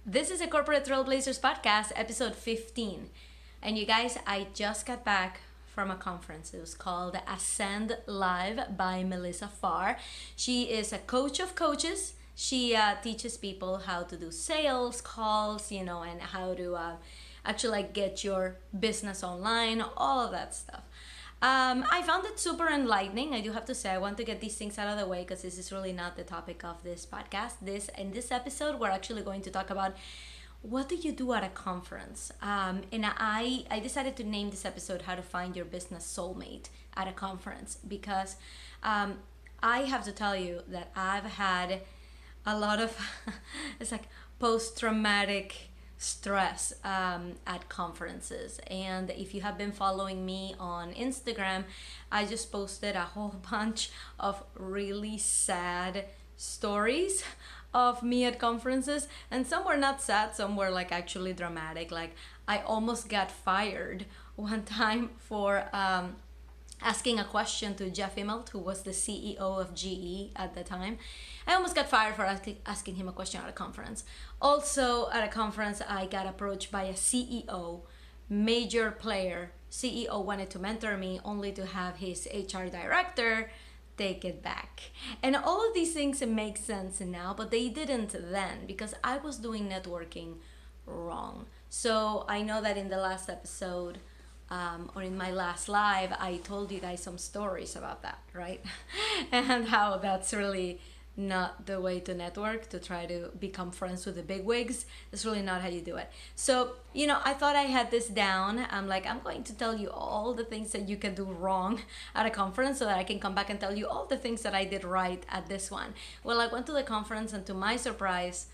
This is a Corporate Trailblazers podcast, episode 15. And you guys, I just got back from a conference. It was called Ascend Live by Melissa Farr. She is a coach of coaches. She teaches people how to do sales calls, and how to actually get your business online, all of that stuff. I found it super enlightening. I do have to say, I want to get these things out of the way because this is really not the topic of this podcast. In this episode, we're actually going to talk about what do you do at a conference. And I decided to name this episode "How to Find Your Business Soulmate at a Conference" because I have to tell you that I've had a lot of it's like post-traumatic stress at conferences. And if you have been following me on Instagram, I just posted a whole bunch of really sad stories of me at conferences, and some were not sad, some were like actually dramatic. Like I almost got fired one time for asking a question to Jeff Immelt, who was the CEO of GE at the time. I almost got fired for asking him a question at a conference. Also at a conference, I got approached by a CEO, major player. CEO wanted to mentor me only to have his HR director take it back. And all of these things make sense now, but they didn't then because I was doing networking wrong. So I know that in the last episode, or in my last live, I told you guys some stories about that, right? And how that's really not the way to network, to try to become friends with the big wigs. That's really not how you do it. So, I thought I had this down. I'm going to tell you all the things that you can do wrong at a conference so that I can come back and tell you all the things that I did right at this one. Well, I went to the conference and to my surprise,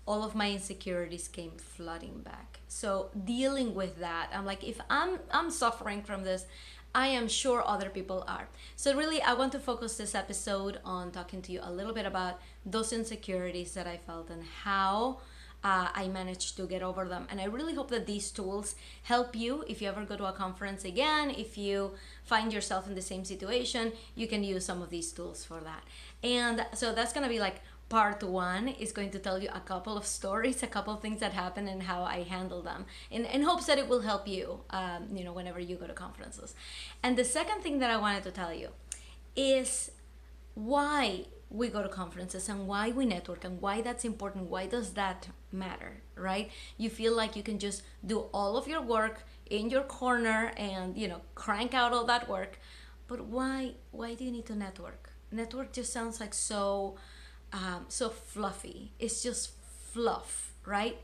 all of my insecurities came flooding back. So dealing with that, I'm like, if I'm suffering from this, I am sure other people are. So really, I want to focus this episode on talking to you a little bit about those insecurities that I felt and how I managed to get over them. And I really hope that these tools help you if you ever go to a conference again. If you find yourself in the same situation, you can use some of these tools for that. And so that's gonna be like part one, is going to tell you a couple of stories, a couple of things that happened and how I handle them, in hopes that it will help you, whenever you go to conferences. And the second thing that I wanted to tell you is why we go to conferences and why we network and why that's important. Why does that matter, right? You feel like you can just do all of your work in your corner and, crank out all that work. But why do you need to network? Network just sounds like so fluffy. It's just fluff, right?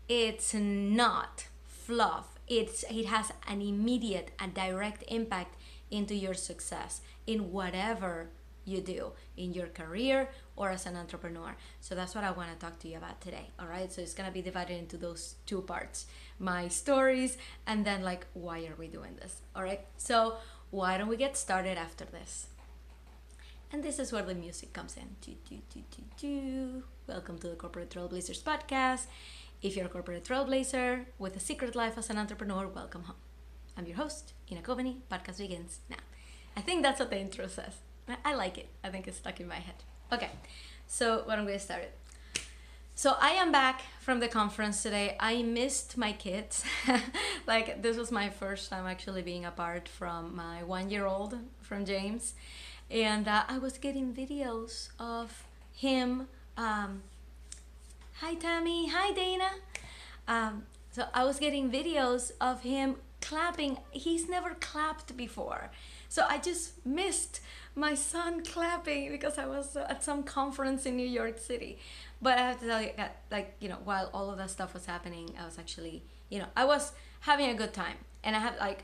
It's not fluff. It has an immediate and direct impact into your success in whatever you do in your career or as an entrepreneur. So that's what I want to talk to you about today. All right, so it's going to be divided into those two parts: my stories and then like, why are we doing this? All right, so why don't we get started after this? And this is where the music comes in. Welcome to the Corporate Trailblazers podcast. If you're a corporate trailblazer with a secret life as an entrepreneur, welcome home. I'm your host, Ina Coveney. Podcast begins now. I think that's what the intro says. I like it. I think it's stuck in my head. Okay, so why don't we get started? So I am back from the conference today. I missed my kids. Like, this was my first time actually being apart from my 1-year-old, from James. And I was getting videos of him. Hi, Tammy. Hi, Dana. So I was getting videos of him clapping. He's never clapped before. So I just missed my son clapping because I was at some conference in New York City. But I have to tell you, while all of that stuff was happening, I was actually, I was having a good time. And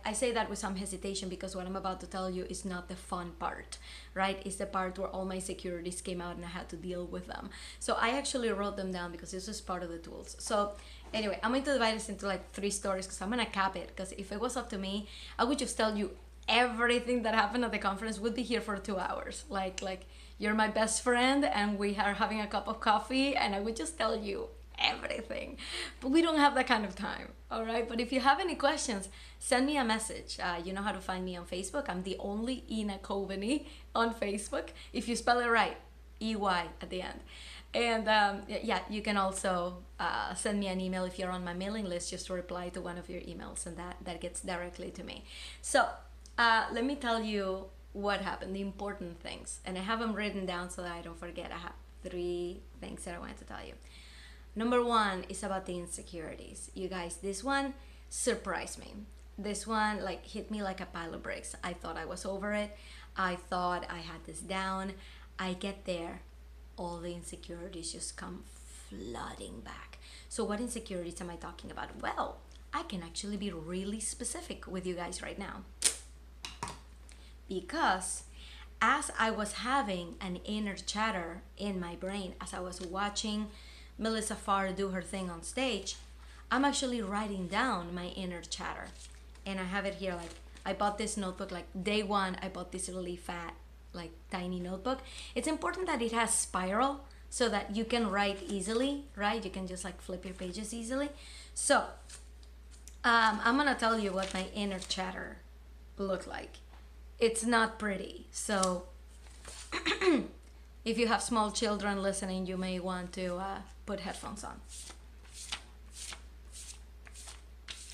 I say that with some hesitation because what I'm about to tell you is not the fun part, right? It's the part where all my insecurities came out and I had to deal with them. So I actually wrote them down because this is part of the tools. So anyway, I'm going to divide this into like 3 stories because I'm going to cap it. Because if it was up to me, I would just tell you everything that happened at the conference. Would be here for 2 hours. Like you're my best friend and we are having a cup of coffee and I would just tell you everything. But we don't have that kind of time, all right? But if you have any questions, send me a message. You know how to find me on Facebook. I'm the only Ina Coveney on Facebook. If you spell it right, EY at the end. And yeah, you can also send me an email if you're on my mailing list, just to reply to one of your emails, and that gets directly to me. So let me tell you what happened, the important things. And I have them written down so that I don't forget. I have 3 things that I wanted to tell you. Number 1 is about the insecurities. You guys, this one surprised me. This one like hit me like a pile of bricks. I thought I was over it. I thought I had this down. I get there, all the insecurities just come flooding back. So what insecurities am I talking about? Well, I can actually be really specific with you guys right now. Because as I was having an inner chatter in my brain, as I was watching Melissa Farr do her thing on stage, I'm actually writing down my inner chatter. And I have it here, like, I bought this notebook, like day 1, I bought this really fat, like tiny notebook. It's important that it has spiral so that you can write easily, right? You can just like flip your pages easily. So I'm gonna tell you what my inner chatter looked like. It's not pretty. So if you have small children listening, you may want to put headphones on.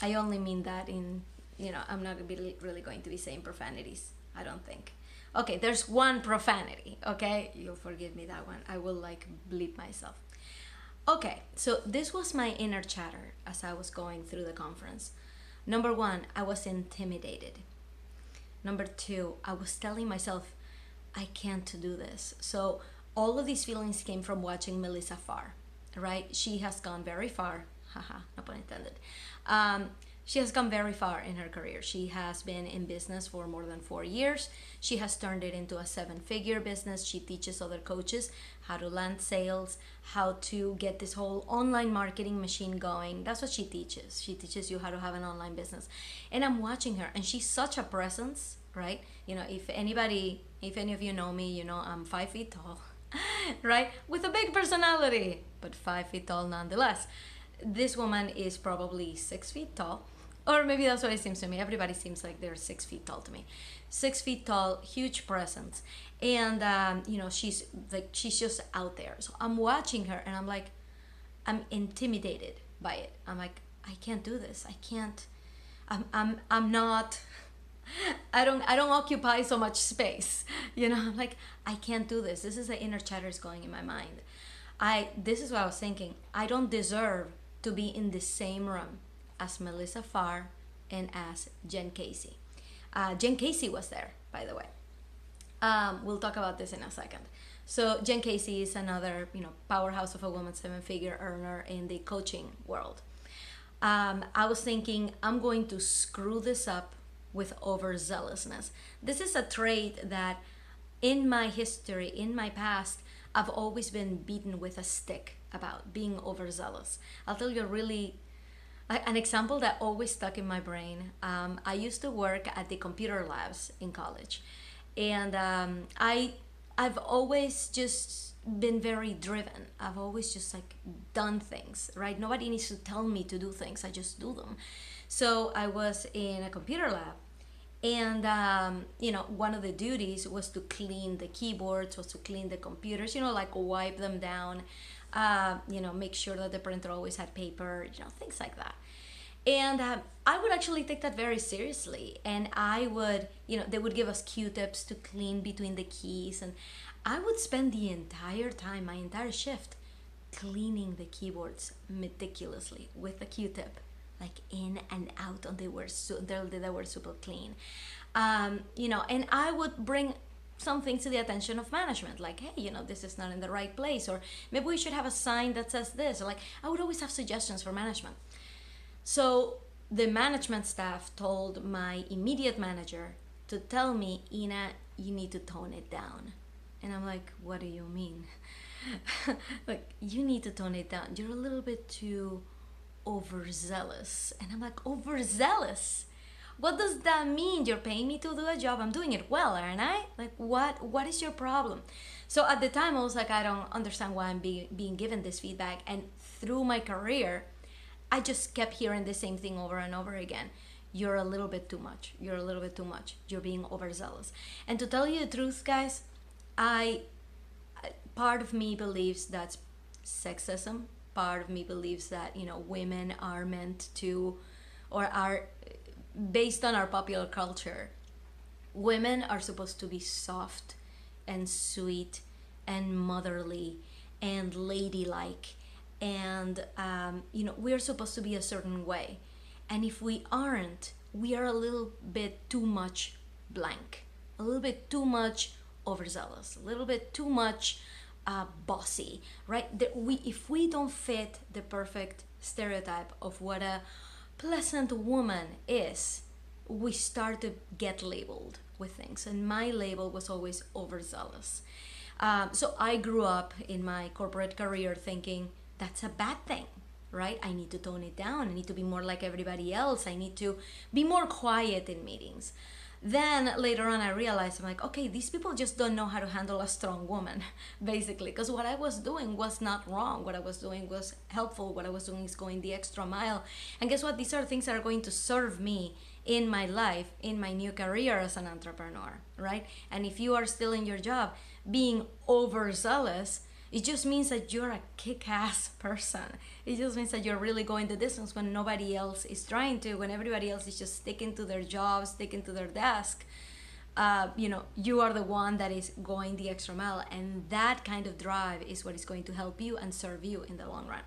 I only mean that in, I'm not really going to be saying profanities, I don't think. Okay, there's one profanity, okay? You'll forgive me that one. I will like bleep myself. Okay, so this was my inner chatter as I was going through the conference. Number 1, I was intimidated. Number 2, I was telling myself, I can't do this. So all of these feelings came from watching Melissa Farr, right? She has gone very far. Haha, no pun intended. She has gone very far in her career. She has been in business for more than 4 years. She has turned it into a 7-figure business. She teaches other coaches how to land sales, how to get this whole online marketing machine going. That's what she teaches. She teaches you how to have an online business. And I'm watching her, and she's such a presence, right? If any of you know me, I'm 5 feet tall, right? With a big personality, but 5 feet tall nonetheless. This woman is probably 6 feet tall. Or maybe that's what it seems to me. Everybody seems like they're 6 feet tall to me. 6 feet tall, huge presence. And, she's just out there. So I'm watching her and I'm like, I'm intimidated by it. I'm like, I can't do this. I can't, I'm not, I don't occupy so much space. I'm like, I can't do this. This is the inner chatters going in my mind. This is what I was thinking. I don't deserve to be in the same room as Melissa Farr and as Jen Casey. Jen Casey was there, by the way. We'll talk about this in a second. So Jen Casey is another, powerhouse of a woman, 7-figure earner in the coaching world. I was thinking, I'm going to screw this up with overzealousness. This is a trait that in my history, in my past, I've always been beaten with a stick about being overzealous. I'll tell you an example that always stuck in my brain. I used to work at the computer labs in college, and I've always just been very driven. I've always just like done things, right? Nobody needs to tell me to do things. I just do them. So I was in a computer lab, and one of the duties was to clean the keyboards, was to clean the computers, like wipe them down, make sure that the printer always had paper, things like that. And I would actually take that very seriously. And I would, they would give us Q-tips to clean between the keys. And I would spend the entire time, my entire shift, cleaning the keyboards meticulously with a Q-tip, like in and out, and they were super clean. And I would bring something to the attention of management, like, hey, this is not in the right place, or maybe we should have a sign that says this, or like, I would always have suggestions for management. So the management staff told my immediate manager to tell me, Ina, you need to tone it down. And I'm like, what do you mean? Like, you need to tone it down. You're a little bit too overzealous. And I'm like, overzealous? What does that mean? You're paying me to do a job. I'm doing it well, aren't I? Like, what is your problem? So at the time, I was like, I don't understand why I'm being given this feedback. And through my career, I just kept hearing the same thing over and over again. You're a little bit too much. You're a little bit too much. You're being overzealous. And to tell you the truth, guys, part of me believes that's sexism. Part of me believes that, women are meant to, or are, based on our popular culture, women are supposed to be soft and sweet and motherly and ladylike, and we're supposed to be a certain way. And if we aren't, we are a little bit too much blank, a little bit too much overzealous, a little bit too much bossy, right? If we don't fit the perfect stereotype of what a pleasant woman is, we start to get labeled with things. And my label was always overzealous. So I grew up in my corporate career thinking that's a bad thing, right? I need to tone it down. I need to be more like everybody else. I need to be more quiet in meetings. Then later on I realized, I'm like, okay, these people just don't know how to handle a strong woman, basically. Because what I was doing was not wrong. What I was doing was helpful. What I was doing is going the extra mile. And guess what? These are things that are going to serve me in my life, in my new career as an entrepreneur, right? And if you are still in your job, being overzealous, it just means that you're a kick-ass person. It just means that you're really going the distance when nobody else is trying to, when everybody else is just sticking to their job, sticking to their desk. You are the one that is going the extra mile, and that kind of drive is what is going to help you and serve you in the long run.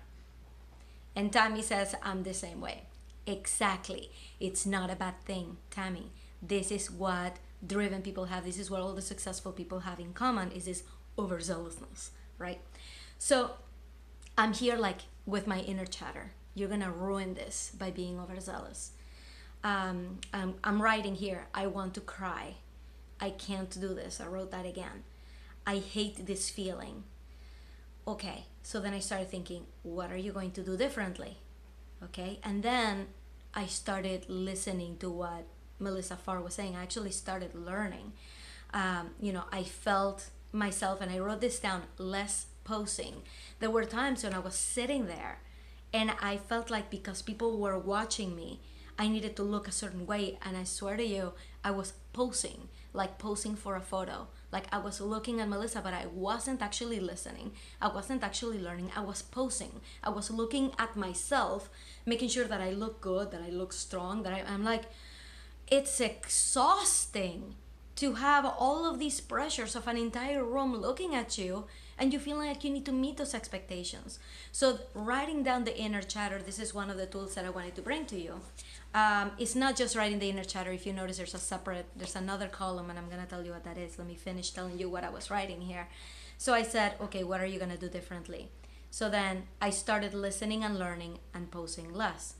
And Tammy says, I'm the same way. Exactly. It's not a bad thing, Tammy. This is what driven people have. This is what all the successful people have in common, is this overzealousness, right? So I'm here like with my inner chatter. You're gonna ruin this by being overzealous. I'm writing here, I want to cry. I can't do this. I wrote that again. I hate this feeling. Okay, so then I started thinking, what are you going to do differently? Okay, and then I started listening to what Melissa Farr was saying. I actually started learning. I felt myself, and I wrote this down, less posing. There were times when I was sitting there and I felt like because people were watching me, I needed to look a certain way. And I swear to you, I was posing, like posing for a photo. Like I was looking at Melissa, but I wasn't actually listening. I wasn't actually learning. I was posing. I was looking at myself, making sure that I look good, that I look strong, that I'm like, it's exhausting to have all of these pressures of an entire room looking at you, and you feel like you need to meet those expectations. So writing down the inner chatter, this is one of the tools that I wanted to bring to you. It's not just writing the inner chatter. If you notice, there's another column, and I'm gonna tell you what that is. Let me finish telling you what I was writing here. So I said, okay, what are you gonna do differently? So then I started listening and learning and posing less.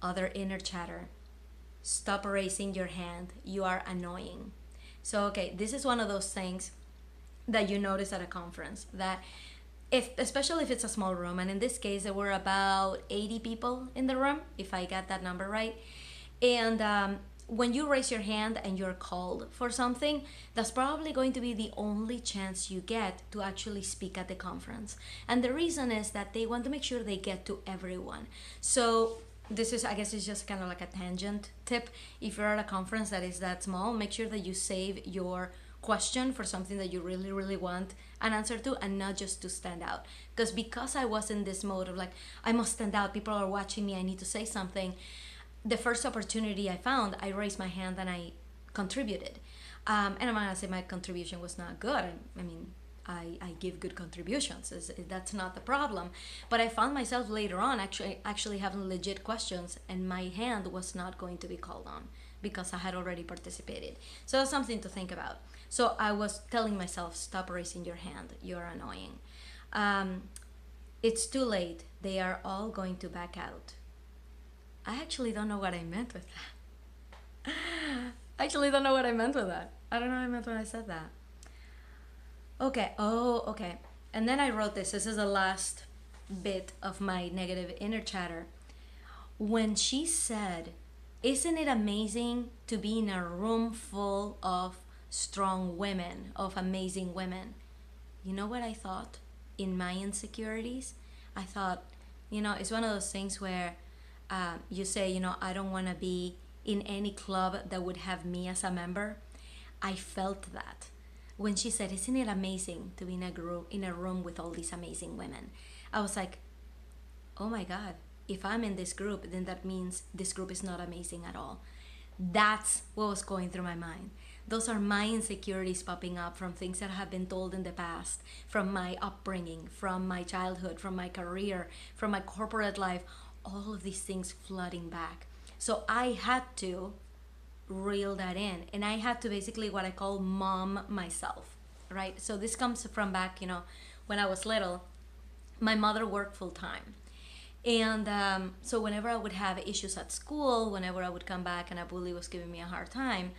Other inner chatter. Stop raising your hand. You are annoying. So, okay, this is one of those things that you notice at a conference, that especially if it's a small room, and in this case there were about 80 people in the room, if I got that number right. And when you raise your hand and you're called for something, that's probably going to be the only chance you get to actually speak at the conference. And the reason is that they want to make sure they get to everyone. So this is, I guess it's just kind of like a tangent tip. If you're at a conference that is that small, make sure that you save your question for something that you really, really want an answer to, and not just to stand out. Because I was in this mode of like, I must stand out, people are watching me, I need to say something. The first opportunity I found, I raised my hand and I contributed. And I'm gonna say my contribution was not good. I give good contributions. That's not the problem. But I found myself later on actually having legit questions, and my hand was not going to be called on because I had already participated. So that's something to think about. So I was telling myself, stop raising your hand. You're annoying. It's too late. They are all going to back out. I actually don't know what I meant with that. I don't know what I meant when I said that. Okay, okay. And then I wrote this. This is the last bit of my negative inner chatter. When she said, isn't it amazing to be in a room full of strong women, of amazing women? You know what I thought in my insecurities? I thought, it's one of those things where you say, I don't want to be in any club that would have me as a member. I felt that. when she said, "Isn't it amazing to be in a room with all these amazing women?" I was like, "Oh my God, if I'm in this group, then that means this group is not amazing at all." That's what was going through my mind. Those are my insecurities popping up from things that have been told in the past, from my upbringing, from my childhood, from my career, from my corporate life, all of these things flooding back. So I had to reel that in, and I had to basically what I call mom myself, right? So this comes from back, when I was little. My mother worked full time, and so whenever I would have issues at school, whenever I would come back and a bully was giving me a hard time,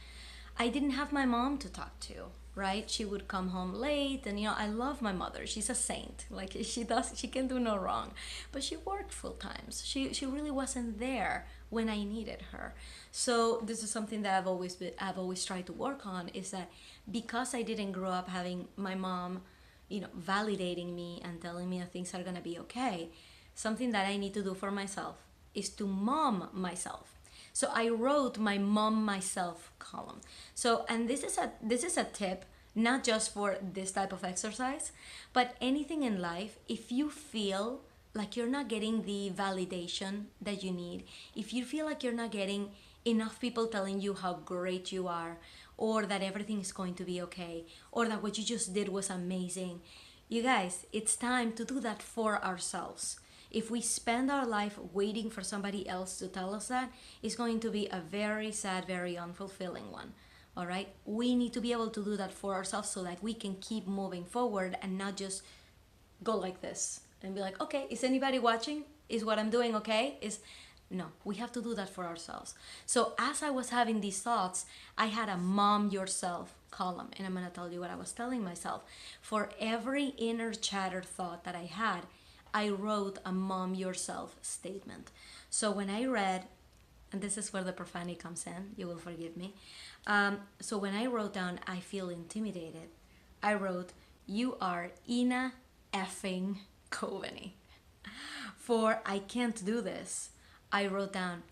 I didn't have my mom to talk to, right? She would come home late, and I love my mother. She's a saint. Like she can do no wrong. But she worked full time. So she really wasn't there when I needed her. So this is something that I've always tried to work on, is that because I didn't grow up having my mom, validating me and telling me that things are gonna be okay, something that I need to do for myself is to mom myself. So I wrote my mom myself column. So, and this is a tip, not just for this type of exercise, but anything in life. If you feel like you're not getting the validation that you need, if you feel like you're not getting enough people telling you how great you are, or that everything is going to be okay, or that what you just did was amazing, you guys, it's time to do that for ourselves. If we spend our life waiting for somebody else to tell us that, it's going to be a very sad, very unfulfilling one. All right? We need to be able to do that for ourselves so that we can keep moving forward and not just go like this and be like, okay, is anybody watching? Is what I'm doing okay? No, we have to do that for ourselves. So as I was having these thoughts, I had a mom yourself column, and I'm going to tell you what I was telling myself. For every inner chatter thought that I had, I wrote a mom yourself statement. So when I read, and this is where the profanity comes in, you will forgive me. So when I wrote down, I feel intimidated, I wrote, you are Ina effing Coveney. For I can't do this, I wrote down,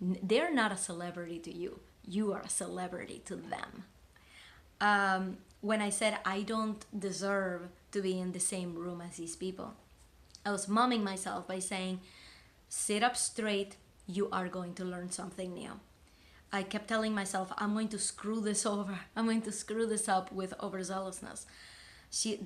they're not a celebrity to you. You are a celebrity to them. When I said I don't deserve to be in the same room as these people, I was mumming myself by saying, sit up straight, you are going to learn something new. I kept telling myself, I'm going to screw this over. I'm going to screw this up with overzealousness.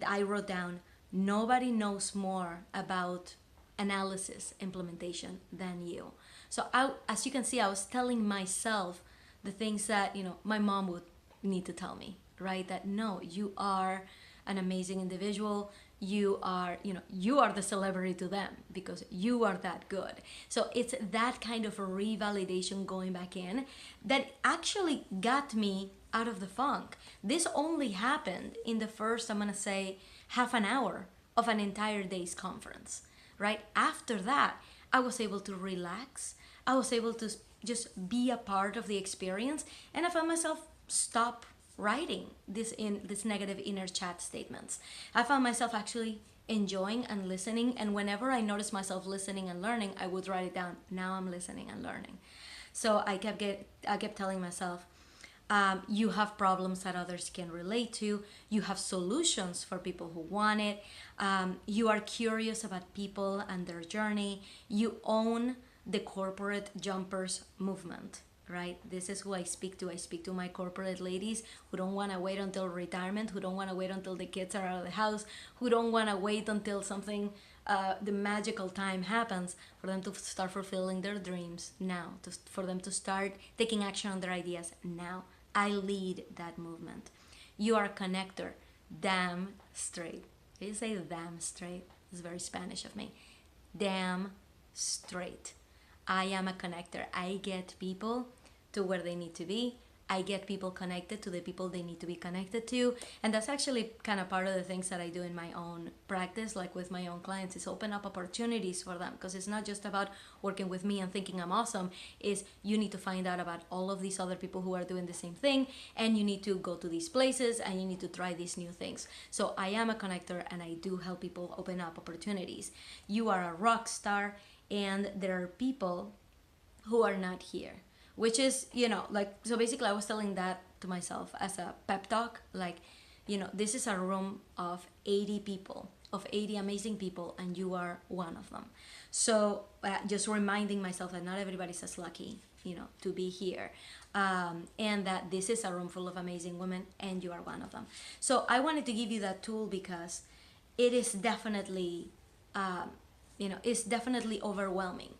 I wrote down, nobody knows more about analysis implementation than you. So as you can see, I was telling myself the things that, my mom would need to tell me, right? That no, you are an amazing individual. You are the celebrity to them because you are that good. So it's that kind of a revalidation going back in that actually got me out of the funk. This only happened in the first, I'm gonna say, half an hour of an entire day's conference, right? After that, I was able to relax. I was able to just be a part of the experience, and I found myself stop writing this negative inner chat statements. I found myself actually enjoying and listening, and whenever I noticed myself listening and learning, I would write it down. Now I'm listening and learning. So I kept telling myself, you have problems that others can relate to. You have solutions for people who want it. You are curious about people and their journey. You own the corporate jumpers movement, right? This is who I speak to. I speak to my corporate ladies who don't want to wait until retirement, who don't want to wait until the kids are out of the house, who don't want to wait until something, the magical time happens for them to start fulfilling their dreams now, for them to start taking action on their ideas now. I lead that movement. You are a connector. Damn straight. Did you say damn straight? It's very Spanish of me. Damn straight. I am a connector. I get people to where they need to be. I get people connected to the people they need to be connected to. And that's actually kind of part of the things that I do in my own practice, like with my own clients, is open up opportunities for them. Because it's not just about working with me and thinking I'm awesome. Is you need to find out about all of these other people who are doing the same thing. And you need to go to these places and you need to try these new things. So I am a connector and I do help people open up opportunities. You are a rock star, and there are people who are not here. Which is, so basically I was telling that to myself as a pep talk, like, this is a room of 80 people, of 80 amazing people, and you are one of them. So just reminding myself that not everybody's as lucky, to be here. And that this is a room full of amazing women, and you are one of them. So I wanted to give you that tool because it is definitely, it's definitely overwhelming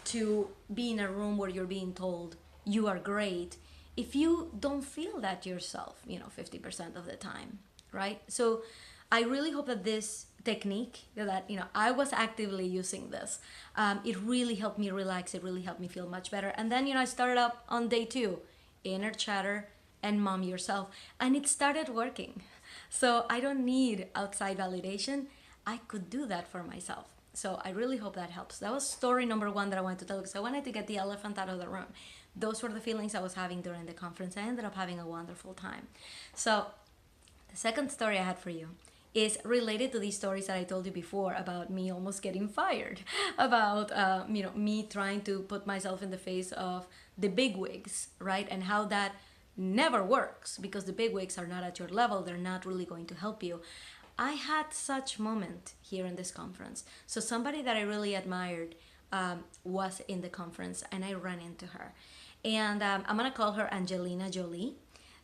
to be in a room where you're being told you are great if you don't feel that yourself, 50% of the time, right? So I really hope that this technique that, I was actively using this, it really helped me relax. It really helped me feel much better. And then, I started up on day 2, inner chatter and mom yourself, and it started working. So I don't need outside validation. I could do that for myself. So I really hope that helps. That was story number 1 that I wanted to tell, because I wanted to get the elephant out of the room. Those were the feelings I was having during the conference. I ended up having a wonderful time. So the second story I had for you is related to these stories that I told you before about me almost getting fired, about me trying to put myself in the face of the bigwigs, right? And how that never works, because the bigwigs are not at your level. They're not really going to help you. I had such moment here in this conference. So somebody that I really admired was in the conference, and I ran into her. And I'm gonna call her Angelina Jolie,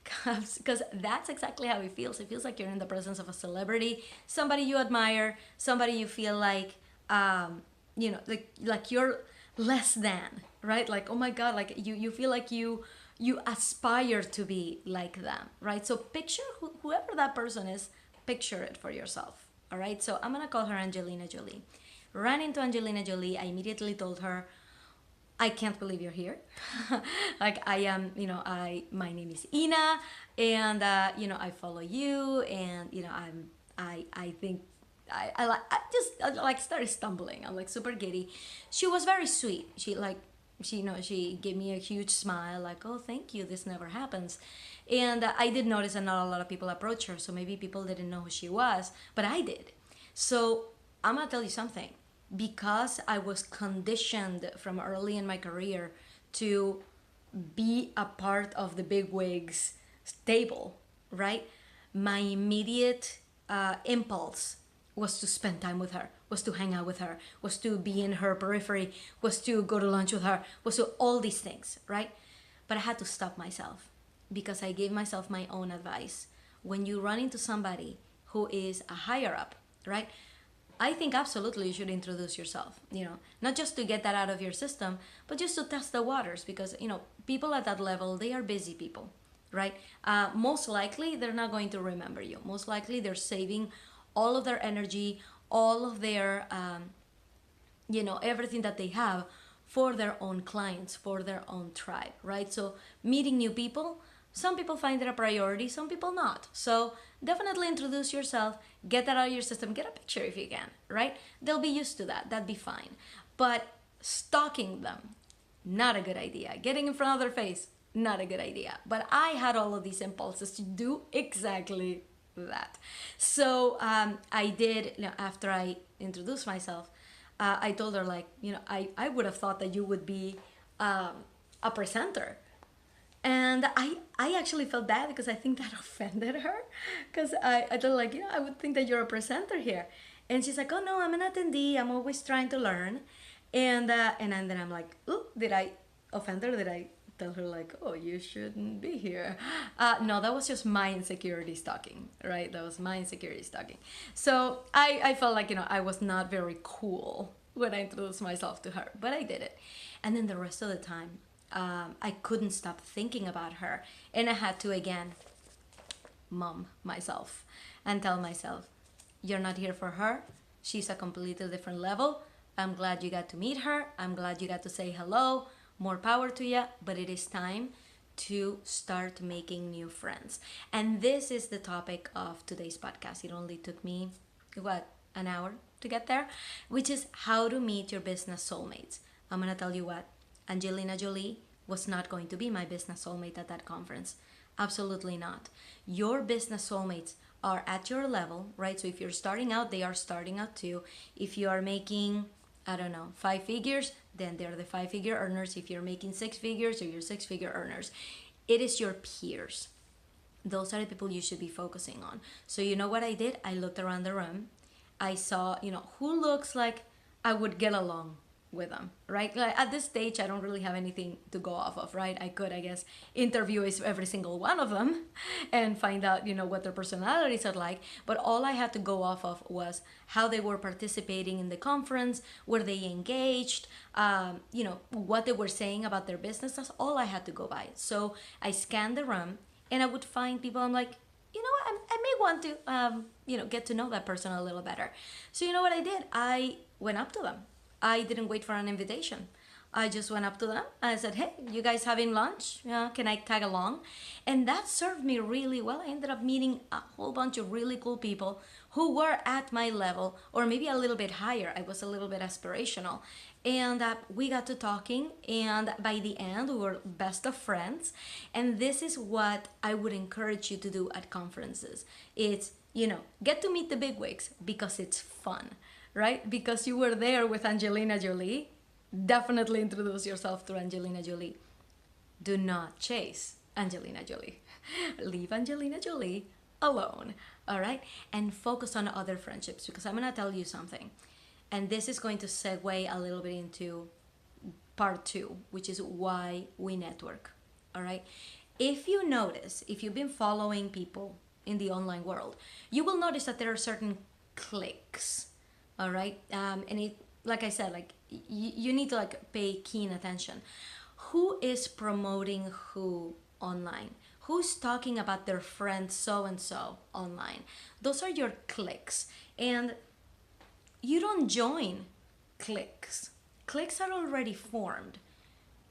because that's exactly how it feels. It feels like you're in the presence of a celebrity, somebody you admire, somebody you feel like, like you're less than, right? Like, oh my God, like you feel like you aspire to be like them, right? So picture whoever that person is, picture it for yourself, all right? So I'm gonna call her Angelina Jolie. Ran into Angelina Jolie. I immediately told her, I can't believe you're here. Like I am, my name is Ina, and I follow you, and I think I started stumbling. I'm like super giddy. She was very sweet. She gave me a huge smile, like, oh, thank you. This never happens. And I did notice that not a lot of people approach her, so maybe people didn't know who she was, but I did. So I'm gonna tell you something. Because I was conditioned from early in my career to be a part of the bigwigs table, right? My immediate impulse was to spend time with her, was to hang out with her, was to be in her periphery, was to go to lunch with her, was to all these things, right? But I had to stop myself, because I gave myself my own advice. When you run into somebody who is a higher up, right? I think absolutely you should introduce yourself, not just to get that out of your system, but just to test the waters, because, people at that level, they are busy people, right? Most likely they're not going to remember you. Most likely they're saving all of their energy, all of their, everything that they have for their own clients, for their own tribe, right? So meeting new people, some people find it a priority, some people not. So definitely introduce yourself, get that out of your system, get a picture if you can, right? They'll be used to that, that'd be fine. But stalking them, not a good idea. Getting in front of their face, not a good idea. But I had all of these impulses to do exactly that. So I did, after I introduced myself, I told her, like, I would have thought that you would be a presenter. And I actually felt bad, because I think that offended her, because I told, like, I would think that you're a presenter here. And she's like, oh no, I'm an attendee, I'm always trying to learn. And then I'm like, ooh, did I offend her? Did I tell her, like, oh, you shouldn't be here? No, that was just my insecurities talking, right? That was my insecurities talking. So I felt like, I was not very cool when I introduced myself to her, but I did it. And then the rest of the time, I couldn't stop thinking about her, and I had to again mom myself and tell myself, you're not here for her. She's a completely different level. I'm glad you got to meet her. I'm glad you got to say hello. More power to you, but it is time to start making new friends. And this is the topic of today's podcast. It only took me an hour to get there, which is how to meet your business soulmates. I'm gonna tell you what, Angelina Jolie was not going to be my business soulmate at that conference. Absolutely not. Your business soulmates are at your level, right? So if you're starting out, they are starting out too. If you are making, 5 figures, then they're the 5-figure earners. If you're making 6 figures, or you're 6-figure earners. It is your peers. those are the people you should be focusing on. So you know what I did? I looked around the room. I saw, who looks like I would get along with them, right? Like at this stage, I don't really have anything to go off of, right? I could, I guess, interview every single one of them and find out, what their personalities are like. But all I had to go off of was how they were participating in the conference, were they engaged, what they were saying about their business. That's all I had to go by. So I scanned the room and I would find people. I'm like, I may want to, get to know that person a little better. So you know what I did? I went up to them. I didn't wait for an invitation. I just went up to them. I said, hey, you guys having lunch? Can I tag along? And that served me really well. I ended up meeting a whole bunch of really cool people who were at my level or maybe a little bit higher. I was a little bit aspirational. And we got to talking. And by the end, we were best of friends. And this is what I would encourage you to do at conferences. It's, get to meet the bigwigs because it's fun. Right? Because you were there with Angelina Jolie, definitely introduce yourself to Angelina Jolie. Do not chase Angelina Jolie. Leave Angelina Jolie alone, all right? And focus on other friendships, because I'm going to tell you something. And this is going to segue a little bit into part 2, which is why we network, all right? If you notice, if you've been following people in the online world, you will notice that there are certain cliques. All right. And it, like I said, like you need to pay keen attention. Who is promoting who online? Who's talking about their friend so-and-so online? Those are your cliques. And you don't join cliques. Cliques are already formed.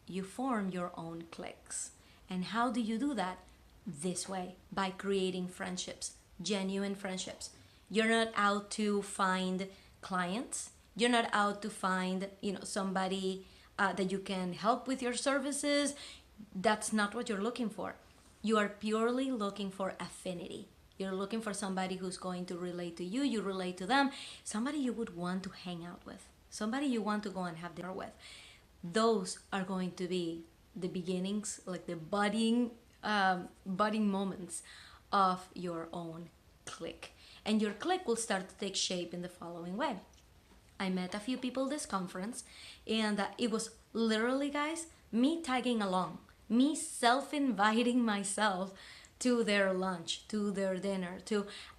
You form your own cliques. And how do you do that? This way, by creating friendships, genuine friendships. You're not out to find clients. You're not out to find, somebody that you can help with your services. That's not what you're looking for. You are purely looking for affinity. You're looking for somebody who's going to relate to you. You relate to them. Somebody you would want to hang out with. Somebody you want to go and have dinner with. Those are going to be the beginnings, like the budding moments of your own clique. And your clique will start to take shape in the following way. I met a few people this conference, and it was literally, guys, me tagging along, me self-inviting myself to their lunch, to their dinner,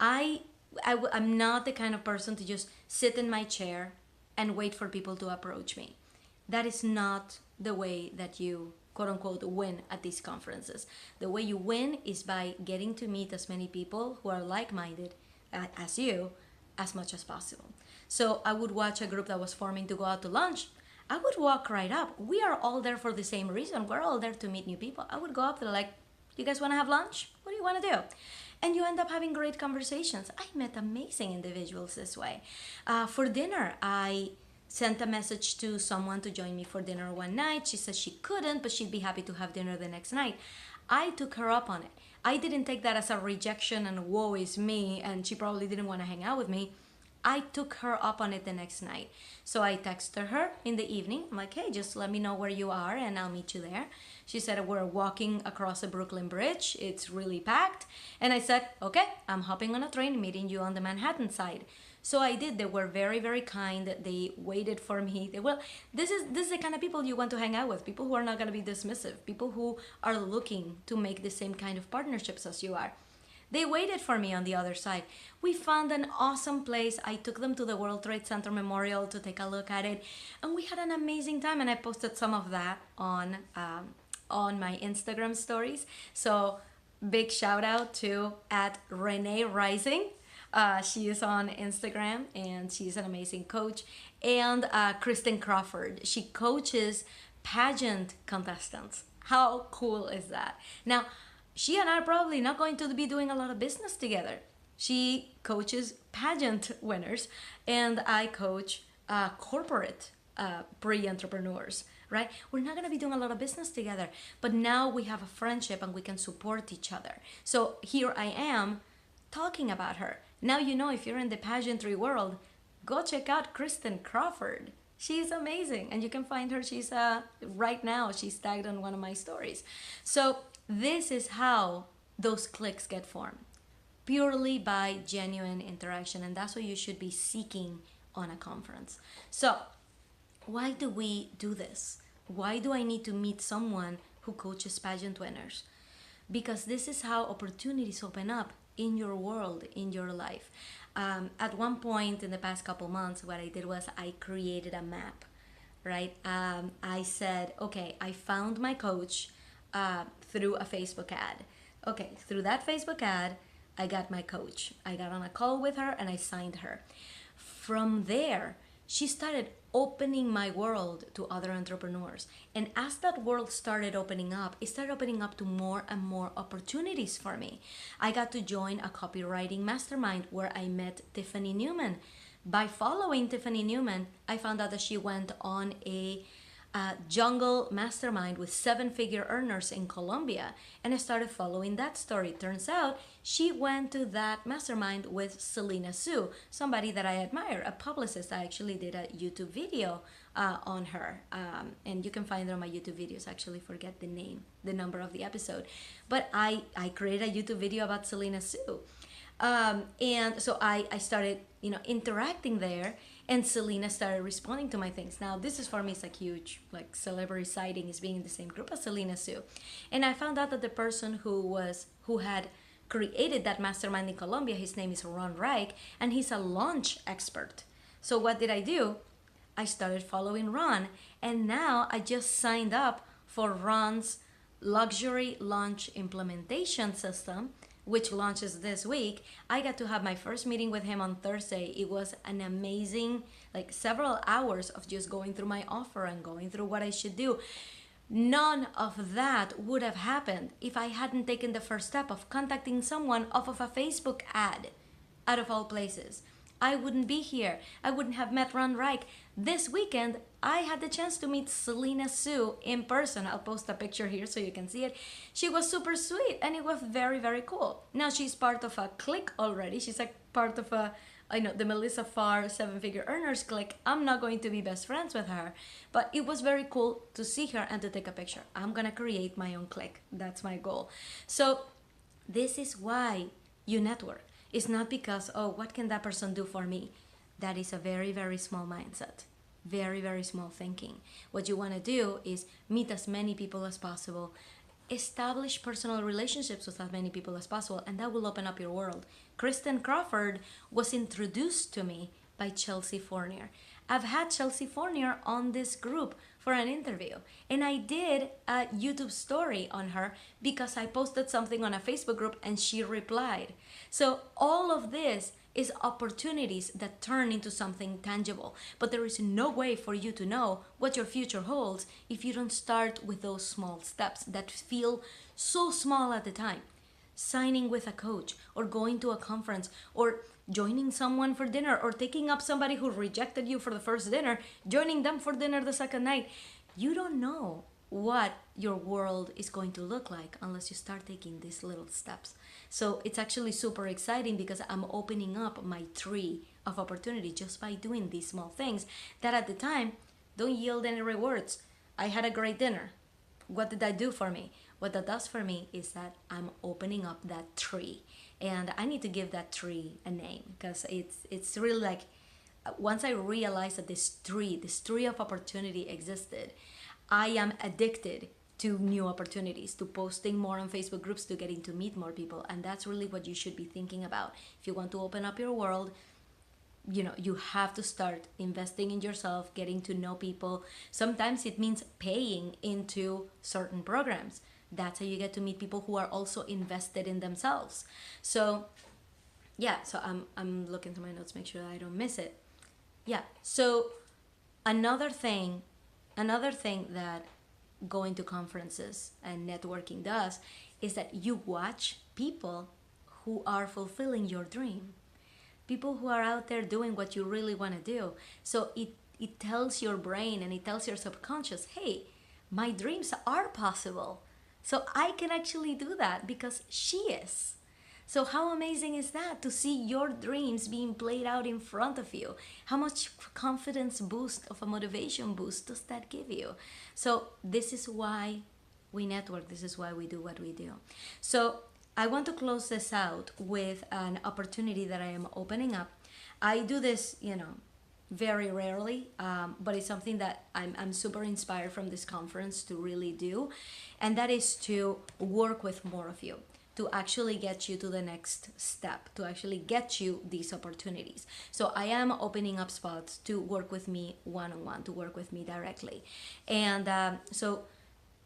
I'm not the kind of person to just sit in my chair and wait for people to approach me. That is not the way that you, quote unquote, win at these conferences. The way you win is by getting to meet as many people who are like-minded as you as much as possible. So I would watch a group that was forming to go out to lunch. I would walk right up. We are all there for the same reason. We're all there to meet new people. I would go up to like, you guys want to have lunch? What do you want to do? And you end up having great conversations. I met amazing individuals this way. For dinner, I sent a message to someone to join me for dinner one night. She said she couldn't, but she'd be happy to have dinner the next night. I took her up on it. I didn't take that as a rejection and woe is me, and she probably didn't want to hang out with me. I took her up on it the next night. So I texted her in the evening. I'm like, hey, just let me know where you are and I'll meet you there. She said, we're walking across the Brooklyn Bridge. It's really packed. And I said, okay, I'm hopping on a train, meeting you on the Manhattan side. So I did. They were very, very kind. They waited for me. This is the kind of people you want to hang out with. People who are not going to be dismissive. People who are looking to make the same kind of partnerships as you are. They waited for me on the other side. We found an awesome place. I took them to the World Trade Center Memorial to take a look at it. And we had an amazing time. And I posted some of that on my Instagram stories. So big shout out to @ReneeRising. She is on Instagram and she's an amazing coach. And Kristen Crawford. She coaches pageant contestants. How cool is that? Now, she and I are probably not going to be doing a lot of business together. She coaches pageant winners and I coach corporate pre-entrepreneurs, right? We're not going to be doing a lot of business together, but now we have a friendship and we can support each other. So here I am talking about her. Now you know, if you're in the pageantry world, go check out Kristen Crawford. She's amazing and you can find her. She's right now, she's tagged on one of my stories. So this is how those cliques get formed purely by genuine interaction, and that's what you should be seeking on a conference. So why do we do this? Why do I need to meet someone who coaches pageant winners? Because this is how opportunities open up in your world, in your life. At one point in the past couple months, what I did was I created a map, right? I said, okay, I found my coach through a Facebook ad. Okay, through that Facebook ad, I got my coach. I got on a call with her and I signed her. From there, she started opening my world to other entrepreneurs. And as that world started opening up, it started opening up to more and more opportunities for me. I got to join a copywriting mastermind where I met Tiffany Newman. By following Tiffany Newman, I found out that she went on a jungle mastermind with 7-figure earners in Colombia, and I started following that story. Turns out she went to that mastermind with Selena Sue, somebody that I admire, a publicist. I actually did a YouTube video on her, and you can find it on my YouTube videos. I actually forget the number of the episode, but I created a YouTube video about Selena Sue. And so I started, interacting there, and Selena started responding to my things. Now, this is for me, it's like huge, like celebrity sighting is being in the same group as Selena Sue. And I found out that the person who had created that mastermind in Colombia, his name is Ron Reich, and he's a launch expert. So what did I do? I started following Ron, and now I just signed up for Ron's luxury launch implementation system, which launches this week. I got to have my first meeting with him on Thursday. It was an amazing, like several hours of just going through my offer and going through what I should do. None of that would have happened if I hadn't taken the first step of contacting someone off of a Facebook ad, out of all places. I wouldn't be here. I wouldn't have met Ron Reich. This weekend, I had the chance to meet Selena Sue in person. I'll post a picture here so you can see it. She was super sweet, and it was very, very cool. Now she's part of a clique already. She's like part of the Melissa Farr 7-figure earners clique. I'm not going to be best friends with her, but it was very cool to see her and to take a picture. I'm gonna create my own clique. That's my goal. So this is why you network. It's not because, oh, what can that person do for me? That is a very, very small mindset. Very, very small thinking. What you want to do is meet as many people as possible. Establish personal relationships with as many people as possible, and that will open up your world. Kristen Crawford was introduced to me by Chelsea Fournier. I've had Chelsea Fournier on this group for an interview, and I did a YouTube story on her because I posted something on a Facebook group and she replied. So all of this is opportunities that turn into something tangible, but there is no way for you to know what your future holds if you don't start with those small steps that feel so small at the time. Signing with a coach, or going to a conference, or joining someone for dinner, or taking up somebody who rejected you for the first dinner, joining them for dinner the second night. You don't know what your world is going to look like unless you start taking these little steps. So it's actually super exciting because I'm opening up my tree of opportunity just by doing these small things that at the time don't yield any rewards. I had a great dinner. What did that do for me? What that does for me is that I'm opening up that tree, and I need to give that tree a name, because it's really like, once I realized that this tree of opportunity existed, I am addicted to new opportunities, to posting more on Facebook groups, to getting to meet more people. And that's really what you should be thinking about. If you want to open up your world, you have to start investing in yourself, getting to know people. Sometimes it means paying into certain programs. That's how you get to meet people who are also invested in themselves. So yeah, so I'm looking through my notes, make sure that I don't miss it. Yeah, so another thing that going to conferences and networking does is that you watch people who are fulfilling your dream. People who are out there doing what you really want to do. So it tells your brain and it tells your subconscious, hey, my dreams are possible. So I can actually do that because she is. So how amazing is that, to see your dreams being played out in front of you? How much confidence boost, of a motivation boost, does that give you? So this is why we network. This is why we do what we do. So I want to close this out with an opportunity that I am opening up. I do this, very rarely, but it's something that I'm super inspired from this conference to really do, and that is to work with more of you, to actually get you to the next step, to actually get you these opportunities. So I am opening up spots to work with me one-on-one, to work with me directly. And so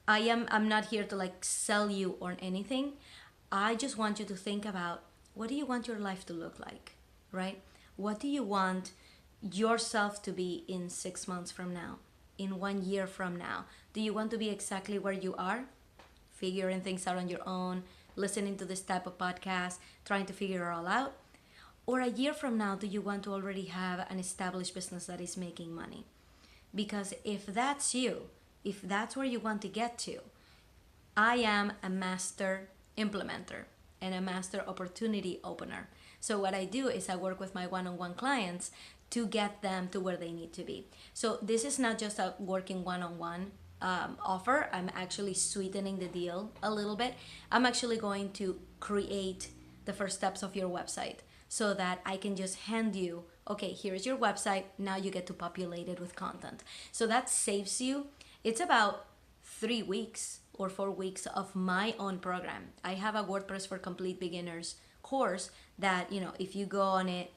I'm not here to like sell you or anything. I just want you to think about, what do you want your life to look like, right? What do you want yourself to be in 6 months from now, in 1 year from now? Do you want to be exactly where you are, figuring things out on your own, listening to this type of podcast, trying to figure it all out? Or a year from now, do you want to already have an established business that is making money? Because if that's you, if that's where you want to get to, I am a master implementer and a master opportunity opener. So what I do is I work with my one-on-one clients to get them to where they need to be. So this is not just a working one-on-one offer. I'm actually sweetening the deal a little bit. I'm actually going to create the first steps of your website so that I can just hand you, okay, here's your website, now you get to populate it with content. So that saves you, it's about 3 weeks or 4 weeks of my own program. I have a WordPress for Complete Beginners course that, if you go on it,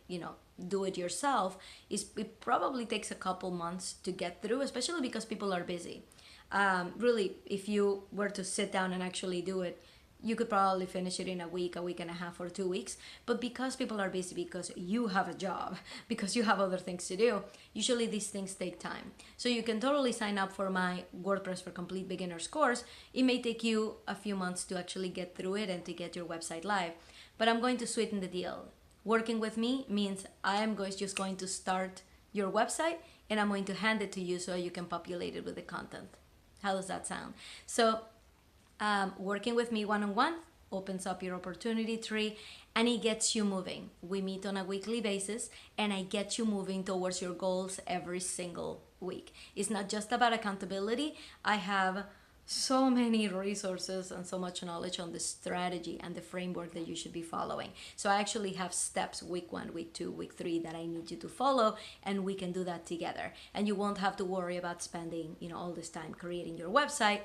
do it yourself, it probably takes a couple months to get through, especially because people are busy. Really, if you were to sit down and actually do it, you could probably finish it in a week and a half, or 2 weeks. But because people are busy, because you have a job, because you have other things to do, usually these things take time. So you can totally sign up for my WordPress for Complete Beginners course. It may take you a few months to actually get through it and to get your website live. But I'm going to sweeten the deal. Working with me means I am just going to start your website and I'm going to hand it to you so you can populate it with the content. How does that sound? So working with me one-on-one opens up your opportunity tree and it gets you moving. We meet on a weekly basis and I get you moving towards your goals every single week. It's not just about accountability. I have so many resources and so much knowledge on the strategy and the framework that you should be following. So I actually have steps, week 1, week 2, week 3, that I need you to follow, and we can do that together. And you won't have to worry about spending, all this time creating your website.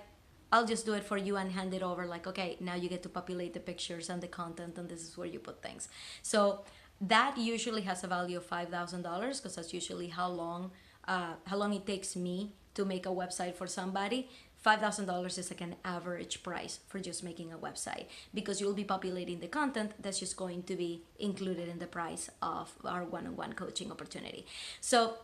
I'll just do it for you and hand it over like, okay, now you get to populate the pictures and the content, and this is where you put things. So that usually has a value of $5,000 because that's usually how long it takes me to make a website for somebody. $5,000 is like an average price for just making a website, because you'll be populating the content that's just going to be included in the price of our one-on-one coaching opportunity. So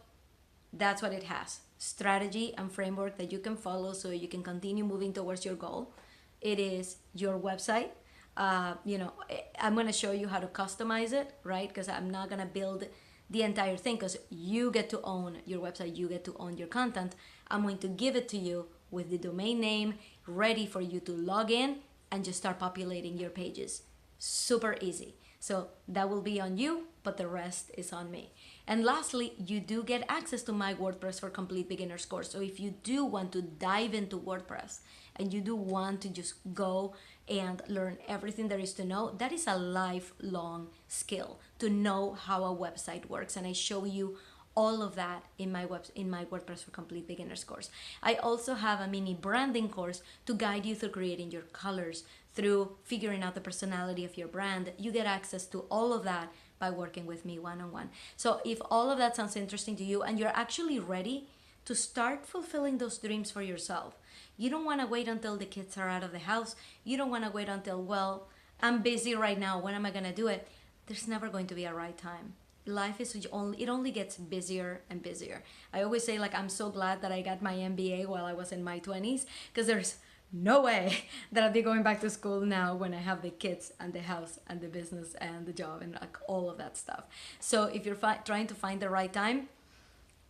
that's what it has. Strategy and framework that you can follow so you can continue moving towards your goal. It is your website. I'm going to show you how to customize it, right? Because I'm not going to build the entire thing, because you get to own your website, you get to own your content. I'm going to give it to you with the domain name ready for you to log in and just start populating your pages. Super easy. So that will be on you, but the rest is on me. And lastly, you do get access to my WordPress for Complete Beginners course. So if you do want to dive into WordPress and you do want to just go and learn everything there is to know, that is a lifelong skill, to know how a website works. And I show you all of that in my WordPress for Complete Beginners course. I also have a mini branding course to guide you through creating your colors, through figuring out the personality of your brand. You get access to all of that by working with me one-on-one. So if all of that sounds interesting to you and you're actually ready to start fulfilling those dreams for yourself, you don't want to wait until the kids are out of the house. You don't want to wait until, well, I'm busy right now, when am I going to do it? There's never going to be a right time. Life is it only gets busier and busier. I always say, like, I'm so glad that I got my MBA while I was in my 20s, because there's no way that I'll be going back to school now when I have the kids and the house and the business and the job and like all of that stuff. So if you're trying to find the right time,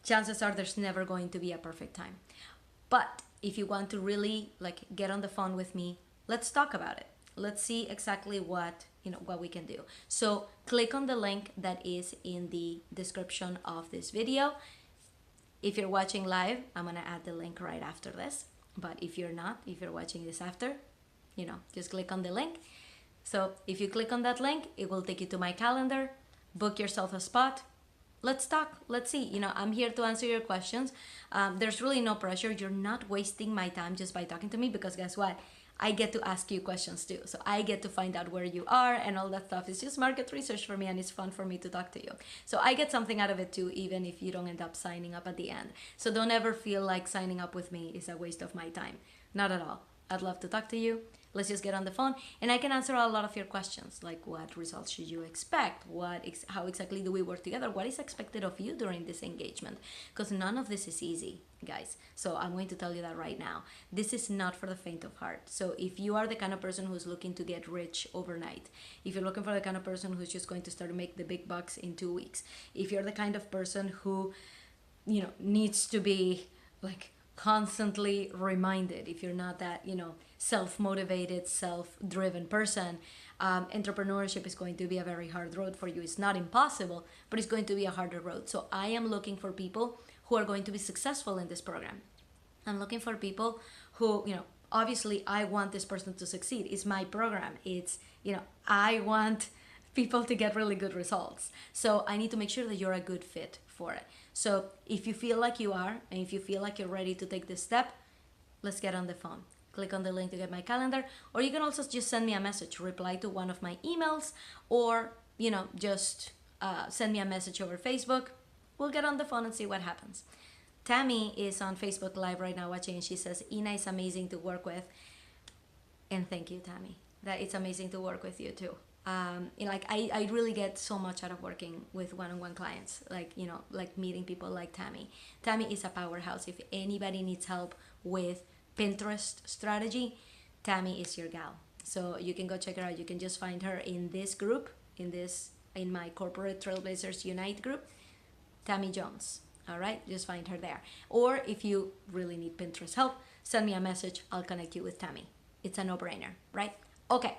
chances are there's never going to be a perfect time. But if you want to really like get on the phone with me, let's talk about it. Let's see exactly what we can do. So click on the link that is in the description of this video. If you're watching live, I'm gonna add the link right after this. But if you're not, if you're watching this after, just click on the link. So if you click on that link, it will take you to my calendar. Book yourself a spot. Let's talk. Let's see. I'm here to answer your questions. There's really no pressure. You're not wasting my time just by talking to me, because guess what? I get to ask you questions too. So I get to find out where you are and all that stuff. It's just market research for me, and it's fun for me to talk to you. So I get something out of it too, even if you don't end up signing up at the end. So don't ever feel like signing up with me is a waste of my time. Not at all. I'd love to talk to you. Let's just get on the phone, and I can answer a lot of your questions, like what results should you expect, how exactly do we work together, what is expected of you during this engagement, because none of this is easy, guys. So I'm going to tell you that right now. This is not for the faint of heart. So if you are the kind of person who's looking to get rich overnight, if you're looking for the kind of person who's just going to start to make the big bucks in 2 weeks, if you're the kind of person who needs to be like constantly reminded, if you're not that self-motivated, self-driven person, entrepreneurship is going to be a very hard road for you. It's not impossible, but it's going to be a harder road. So I am looking for people who are going to be successful in this program. I'm looking for people who, obviously I want this person to succeed. It's my program. It's, I want people to get really good results. So I need to make sure that you're a good fit for it. So if you feel like you are, and if you feel like you're ready to take this step, let's get on the phone. Click on the link to get my calendar, or you can also just send me a message, reply to one of my emails, or just send me a message over Facebook. We'll get on the phone and see what happens. Tammy is on Facebook Live right now watching, and she says, Ina is amazing to work with. And thank you, Tammy. That it's amazing to work with you too. I really get so much out of working with one-on-one clients, like meeting people like Tammy. Tammy is a powerhouse. If anybody needs help with Pinterest strategy, Tammy is your gal. So you can go check her out. You can just find her in this group, in my Corporate Trailblazers Unite group, Tammy Jones. All right, just find her there. Or if you really need Pinterest help, send me a message. I'll connect you with Tammy. It's a no-brainer, right? Okay,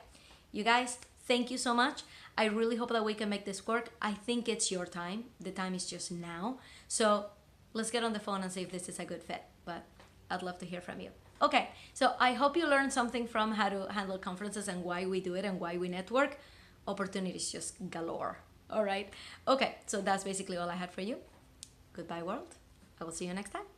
you guys, thank you so much. I really hope that we can make this work. I think it's your time. The time is just now. So let's get on the phone and see if this is a good fit. But I'd love to hear from you. Okay, so I hope you learned something from how to handle conferences and why we do it and why we network. Opportunities just galore. All right. Okay, so that's basically all I had for you. Goodbye, world. I will see you next time.